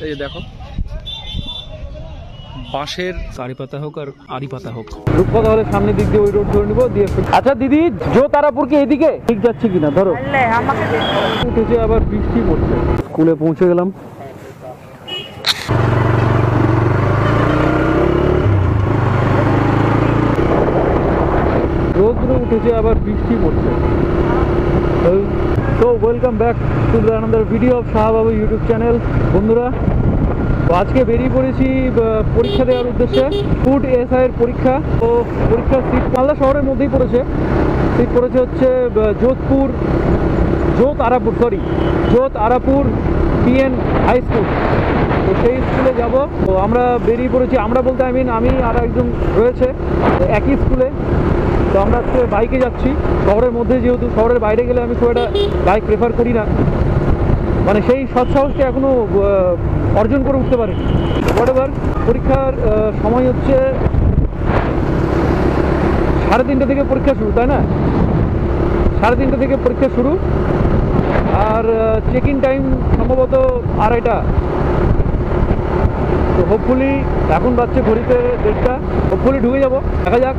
এই দেখো বাঁশের কারি পাতা হোক আর আরি পাতা হোক, রূপকথা হলে সামনের দিক দিয়ে ওই রোড ধরে নিবো দিয়ে। আচ্ছা দিদি, জো তারাপুর কি এইদিকে ঠিক যাচ্ছে কিনা ধরো। উঠেছে আবার বৃষ্টি পড়ছে। স্কুলে পৌঁছে গেলাম। রোদ্র উঠেছে আবার বৃষ্টি পড়ছে। তো welcome back to another video of Shahbabu YouTube channel. বন্ধুরা, তো আজকে বেরিয়ে পড়েছি পরীক্ষা দেওয়ার উদ্দেশ্যে। ফুড এসআই এর পরীক্ষা। তো পরীক্ষার সিট মালদা শহরের মধ্যেই পড়েছে। সিট পড়েছে হচ্ছে জোত আরাপুর পিএন হাই স্কুল। তো সেই স্কুলে যাব। তো আমরা বেরিয়ে পড়েছি, আমরা বলতে আমি আর একজন রয়েছে একই স্কুলে। তো আমরা আজকে বাইকে যাচ্ছি শহরের মধ্যে, যেহেতু শহরের বাইরে গেলে আমি খুব একটা বাইক প্রেফার করি না, মানে সেই সৎসাহসটা এখনও অর্জন করে উঠতে পারিনি। হোয়াটএভার, পরীক্ষার সময় হচ্ছে 3:30 থেকে পরীক্ষা শুরু, তাই না? 3:30 থেকে পরীক্ষা শুরু, আর চেক ইন টাইম সম্ভবত 2:30টা। তো হোপফুলি এখন বাজছে ঘড়িতে 1:30টা, হোপফুলি ঢুকে যাবো, দেখা যাক।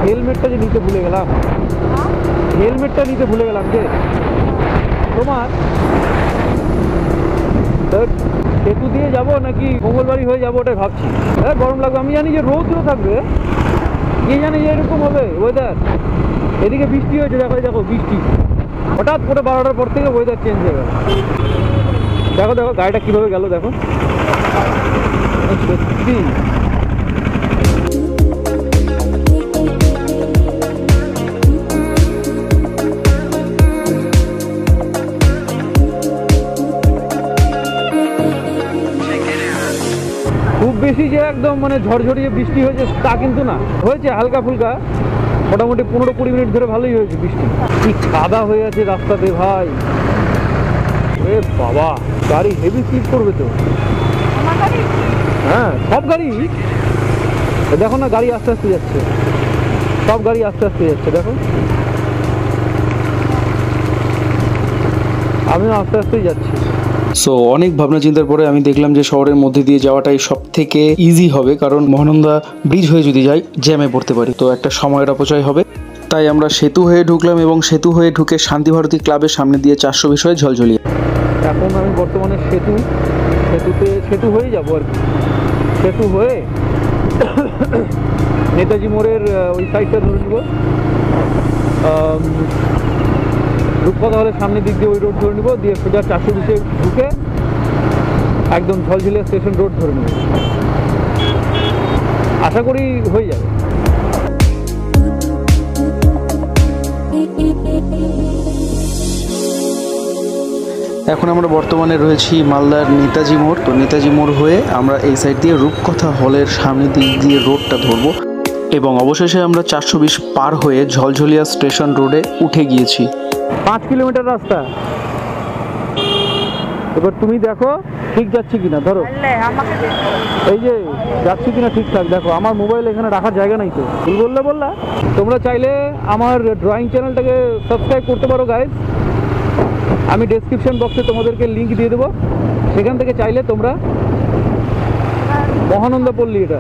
হেলমেটটা যে নিতে ভুলে গেলাম, যে তোমার সেতু দিয়ে যাবো নাকি মঙ্গলবাড়ি হয়ে যাবো ওটাই ভাবছি। হ্যাঁ, গরম লাগবে। আমি জানি যে রোদও থাকবে, কে জানি যে এরকম হবে ওয়েদার। এদিকে বৃষ্টি হয়েছে, দেখো বৃষ্টি হঠাৎ করে 12টার পর থেকে ওয়েদার চেঞ্জ হয়ে গেল। দেখো গাড়িটা কীভাবে গেল, দেখো সত্যি। খুব বেশি যে একদম মানে ঝড়ঝড়িয়ে বৃষ্টি হয়েছে তা কিন্তু না, হয়েছে হালকা ফুলকা, মোটামুটি 15-20 মিনিট ধরে ভালোই হয়েছে বৃষ্টি। কি কাদা হয়ে আছে রাস্তাতে ভাই, এ বাবা, গাড়ি হেভি স্লিপ করবে তো। হ্যাঁ, সব গাড়ি দেখো না, গাড়ি আস্তে আস্তে যাচ্ছে, সব গাড়ি আস্তে আস্তে যাচ্ছে। দেখো আমিও আস্তে আস্তেই যাচ্ছি। সো অনেক ভাবনা চিন্তার পরে আমি দেখলাম যে শহরের মধ্যে দিয়ে যাওয়াটাই সব থেকে ইজি হবে, কারণ মহানন্দা ব্রিজ হয়ে যদি যাই জ্যামে পড়তে পারি, তো একটা সময়ের অপচয় হবে। তাই আমরা সেতু হয়ে ঢুকলাম এবং সেতু হয়ে ঢুকে শান্তি ভারতী ক্লাবের সামনে দিয়ে 420 হয়ে ঝলঝলিয়ে। এখন আমি বর্তমানে সেতু হয়ে যাবো আর কি। সেতু হয়ে নেতাজি মোড়ের ওই সাইডটা ধরে নেব, রূপকথা হলে সামনের দিক দিয়ে ওই রোড ধরে নেবো, দিয়ে সোজা 420 ঢুকে একদম ঝলঝলিয়া স্টেশন রোড ধরে নেব। আশা করি হয়ে যাবে। এখন আমরা বর্তমানে রয়েছি মালদার নেতাজি মোড়। তো নেতাজি মোড় হয়ে আমরা এই সাইড দিয়ে রূপকথা হলের সামনের দিক দিয়ে রোডটা ধরবো এবং অবশেষে আমরা 420 পার হয়ে ঝলঝলিয়া স্টেশন রোডে উঠে গিয়েছি। 5 কিলোমিটার রাস্তা। এবার তুমি দেখো ঠিক যাচ্ছে কিনা, ধরো এই যে যাচ্ছি কিনা ঠিকঠাক। দেখো আমার মোবাইল এখানে রাখার জায়গা নাই তো, ভুল বললা। তোমরা চাইলে আমার ড্রয়িং চ্যানেলটাকে সাবস্ক্রাইব করতে পারো গাইস। আমি ডেসক্রিপশন বক্সে তোমাদেরকে লিঙ্ক দিয়ে দেবো, সেখান থেকে চাইলে তোমরা মহানন্দা পল্লী, এটা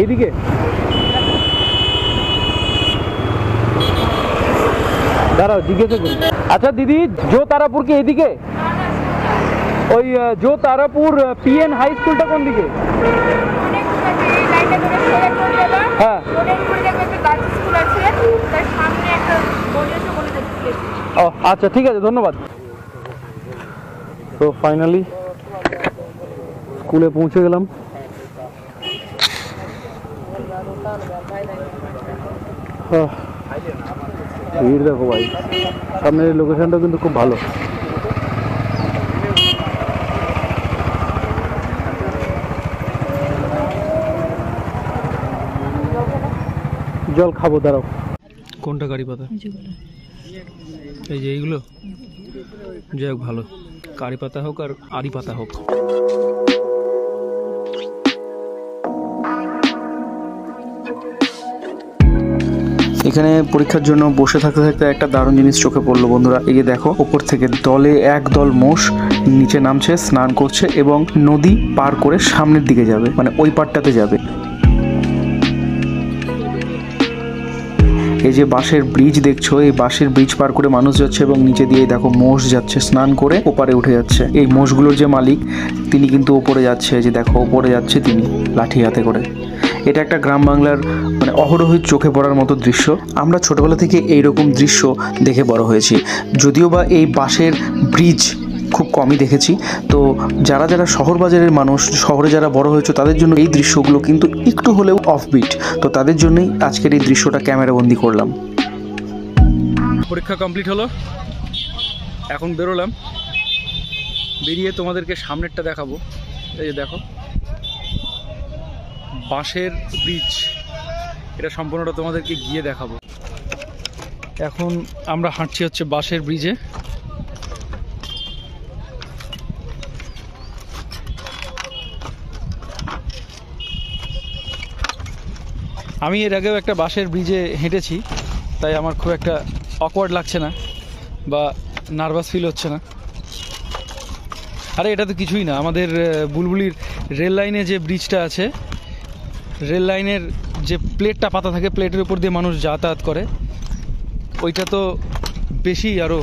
এইদিকে দাঁড়াও জিজ্ঞাসা করি। আচ্ছা দিদি, জো তারাপুর কি এইদিকে? ওই জো তারাপুর পিএন হাই স্কুলটা কোন দিকে? হ্যাঁ, ও আচ্ছা ঠিক আছে, ধন্যবাদ। তো ফাইনালি স্কুলে পৌঁছে গেলাম। ভিড় দেখো ভাই, সামনের লোকেশনটা কিন্তু খুব ভালো। জল খাবো, দাঁড়াও। কোনটা গাড়ি পাতা? এই যে এইগুলো যাই হোক ভালো, কারি পাতা হোক আর আরি পাতা হোক। এখানে পরীক্ষার জন্য বসে থাকতে থাকতে একটা দারুণ জিনিস চোখে পড়লো বন্ধুরা। এই যে দেখো, উপর থেকে দলে একদল মোষ নিচে নামছে, স্নান করছে এবং নদী পার করে সামনের দিকে যাবে, মানে ওই পারটাতে যাবে। এই যে বাঁশের ব্রিজ দেখছো, এই বাঁশের ব্রিজ পার করে মানুষ যাচ্ছে এবং নিচে দিয়ে দেখো মোষ যাচ্ছে, স্নান করে ওপারে উঠে যাচ্ছে। এই মোষগুলোর যে মালিক তিনি কিন্তু ওপরে যাচ্ছে, যে দেখো ওপরে যাচ্ছে তিনি লাঠি হাতে করে। এটা একটা গ্রাম বাংলার মানে অহরহ চোখে পড়ার মতো দৃশ্য। আমরা ছোটবেলা থেকে এইরকম দৃশ্য দেখে বড় হয়েছি, যদিও বা এই বাঁশের ব্রিজ খুব কমই দেখেছি। তো যারা যারা শহর বাজারের মানুষ, শহরে যারা বড় হয়েছে, তাদের জন্য এই দৃশ্যগুলো কিন্তু একটু হলেও অফবিট। তো তাদের জন্যই আজকের এই দৃশ্যটা ক্যামেরাবন্দি করলাম। পরীক্ষা কমপ্লিট হলো, এখন বেরোলাম। বেরিয়ে তোমাদেরকে সামনেরটা দেখাবো। এই যে দেখো বাঁশের ব্রিজ, এটা সম্পূর্ণটা তোমাদেরকে গিয়ে দেখাবো। এখন আমরা হাঁটছি হচ্ছে বাঁশের ব্রিজে। আমি এর আগেও একটা বাঁশের ব্রিজে হেঁটেছি, তাই আমার খুব একটা অকওয়ার্ড লাগছে না বা নার্ভাস ফিল হচ্ছে না। আরে এটা তো কিছুই না, আমাদের বুলবুলির রেল লাইনে যে ব্রিজটা আছে, রেল লাইনের যে প্লেটটা পাতা থাকে, প্লেটের উপর দিয়ে মানুষ যাতায়াত করে, ওইটা তো বেশি আরও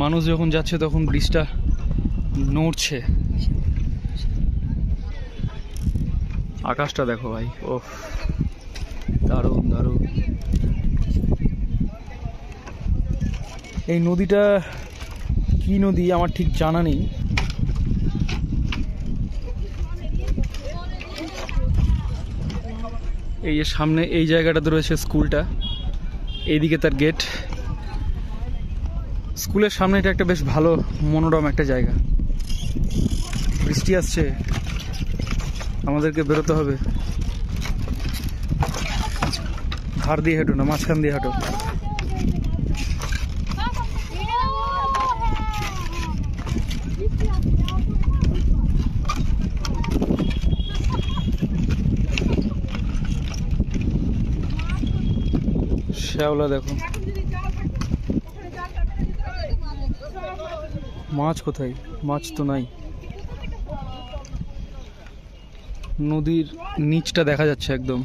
মানুষ যখন যাচ্ছে তখন ব্রিজটা নড়ছে। আকাশটা দেখো ভাই, ও দারুণ দারুণ। এই নদীটা কি নদী আমার ঠিক জানা নেই। এই যে সামনে এই জায়গাটাতে রয়েছে স্কুলটা, এইদিকে তার গেট। স্কুলের সামনে এটা একটা বেশ ভালো মনোরম একটা জায়গা। বৃষ্টি আসছে, আমাদেরকে বেরোতে হবে। ধার দিয়ে হাঁটো না, মাঝখান দিয়ে হাঁটো। শ্যাওলা দেখো, মাছ কোথায়? মাছ তো নাই। নদীর নিচটা দেখা যাচ্ছে একদম।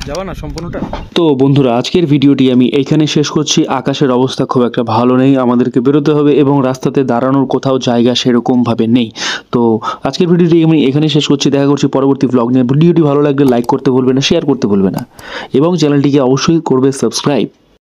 যাবা না সম্পূর্ণটা? তো বন্ধুরা, আজকের ভিডিওটি আমি এইখানে শেষ করছি। আকাশের অবস্থা খুব একটা ভালো নেই, আমাদেরকে বেরোতে হবে এবং রাস্তাতে দাঁড়ানোর কোথাও জায়গা সেরকমভাবে নেই। তো আজকের ভিডিওটি আমি এখানে শেষ করছি। দেখা করছি পরবর্তী ব্লগ নিয়ে। ভিডিওটি ভালো লাগলে লাইক করতে ভুলবে না, শেয়ার করতে ভুলবে না এবং চ্যানেলটিকে অবশ্যই করবে সাবস্ক্রাইব।